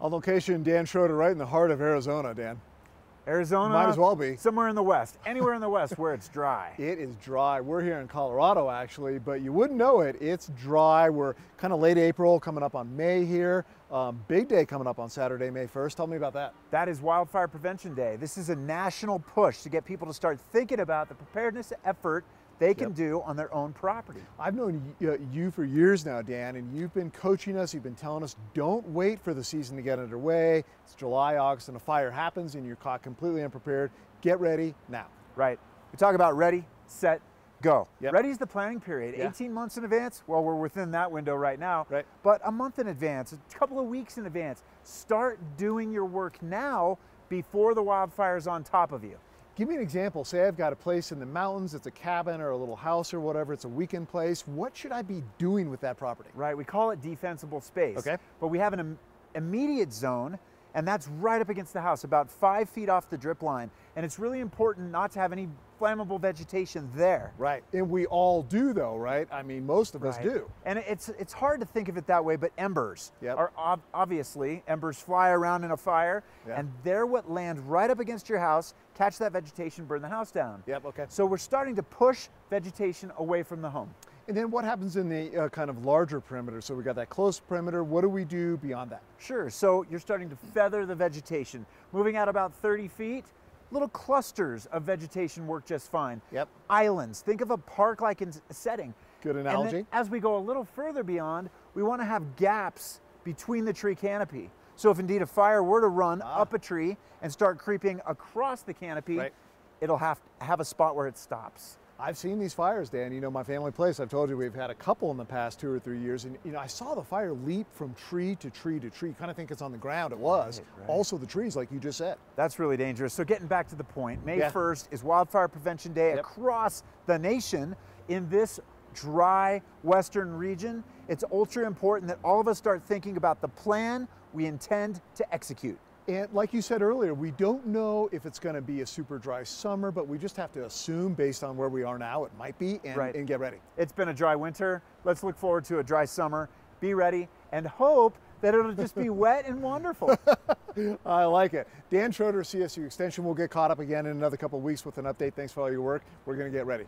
On location, Dan Schroder, right in the heart of Arizona, Dan. Arizona, might as well be. Somewhere in the west, anywhere in the west where it's dry. It is dry. We're here in Colorado, actually, but you wouldn't know it. It's dry. We're kind of late April, coming up on May here. Big day coming up on Saturday, May 1st. Tell me about that. That is Wildfire Prevention Day. This is a national push to get people to start thinking about the preparedness effort they can do on their own property. I've known you for years now, Dan, and you've been coaching us, you've been telling us, don't wait for the season to get underway. It's July, August, and a fire happens and you're caught completely unprepared. Get ready now. Right. We talk about ready, set, go. Yep. Ready is the planning period. 18 months in advance. Well, we're within that window right now. Right. But a month in advance, a couple of weeks in advance. Start doing your work now before the wildfire's on top of you. Give me an example. Say I've got a place in the mountains, it's a cabin or a little house or whatever, it's a weekend place. What should I be doing with that property? Right, we call it defensible space. Okay. But we have an immediate zone, and that's right up against the house, about 5 feet off the drip line. And it's really important not to have any flammable vegetation there. Right, and we all do though, right? I mean, most of us do. And it's hard to think of it that way, but embers are obviously, embers fly around in a fire, and they're what land right up against your house, catch that vegetation, burn the house down. Yep, okay. So we're starting to push vegetation away from the home. And then what happens in the kind of larger perimeter? So we got that close perimeter. What do we do beyond that? Sure, so you're starting to feather the vegetation. Moving out about 30 feet, little clusters of vegetation work just fine. Yep. Islands, think of a park-like setting. Good analogy. And then as we go a little further beyond, we want to have gaps between the tree canopy. So if indeed a fire were to run up a tree and start creeping across the canopy, it'll have a spot where it stops. I've seen these fires, Dan. You know, my family place, I've told you we've had a couple in the past 2 or 3 years, and you know, I saw the fire leap from tree to tree to tree. Kind of think it's on the ground. It was. Right. Also the trees, like you just said. That's really dangerous. So getting back to the point, May 1st is Wildfire Prevention Day across the nation. In this dry western region, it's ultra important that all of us start thinking about the plan we intend to execute. And like you said earlier, we don't know if it's going to be a super dry summer, but we just have to assume based on where we are now, it might be, and get ready. It's been a dry winter. Let's look forward to a dry summer. Be ready and hope that it'll just be wet and wonderful. I like it. Dan Schroder, CSU Extension. We'll get caught up again in another couple of weeks with an update. Thanks for all your work. We're going to get ready.